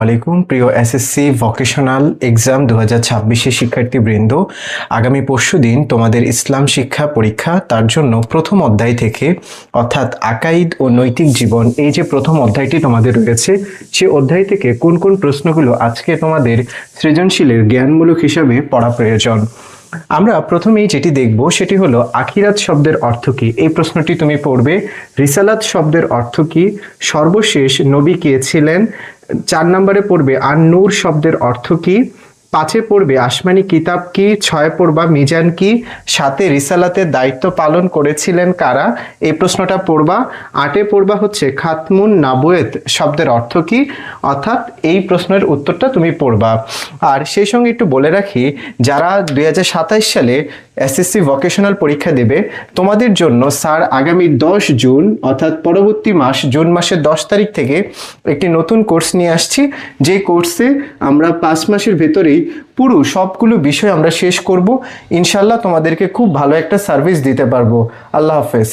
আলাইকুম প্রিয় SSC vocational exam 2026 শিক্ষার্থীবৃন্দ, আগামী পরশুদিন তোমাদের ইসলাম শিক্ষা পরীক্ষা। তার জন্য প্রথম অধ্যায় থেকে অর্থাৎ আকাইদ ও নৈতিক জীবন, এই যে প্রথম অধ্যায়টি তোমাদের রয়েছে, সে অধ্যায় থেকে কোন কোন প্রশ্নগুলো আজকে তোমাদের সৃজনশীলের জ্ঞানমূলক হিসাবে পড়া প্রয়োজন। আমরা প্রথমেই যেটি দেখব সেটি হলো আখিরাত শব্দের অর্থ কি। এই প্রশ্নটি তুমি পড়বে। রিসালাত শব্দের অর্থ কি, সর্বশেষ নবী কে ছিলেন। 4 নম্বরে পড়বে আর নূর শব্দের অর্থ কি। 5-এ পড়বে আসমানি কিতাব কি। 6-এ পড়বা মিজান কি। 7-এ রিসালাতের দায়িত্ব পালন করেছিলেন কারা, এই প্রশ্নটা পড়বা। 8-এ পড়বা হচ্ছে খাতমুন নাবুয়েত শব্দের অর্থ কি, অর্থাৎ এই প্রশ্নের উত্তরটা তুমি পড়বা। আর সেই সঙ্গে একটু বলে রাখি, যারা 2027 সালে এসএসসি ভোকেশনাল পরীক্ষা দেবে, তোমাদের জন্য স্যার আগামী 10 জুন অর্থাৎ পরবর্তী মাস জুন মাসের 10 তারিখ থেকে একটি নতুন কোর্স নিয়ে আসছি, যে কোর্সে আমরা 5 মাসের ভেতরেই পুরো সবগুলো বিষয় আমরা শেষ করব। ইনশাল্লাহ তোমাদেরকে খুব ভালো একটা সার্ভিস দিতে পারবো। আল্লাহ হাফেজ।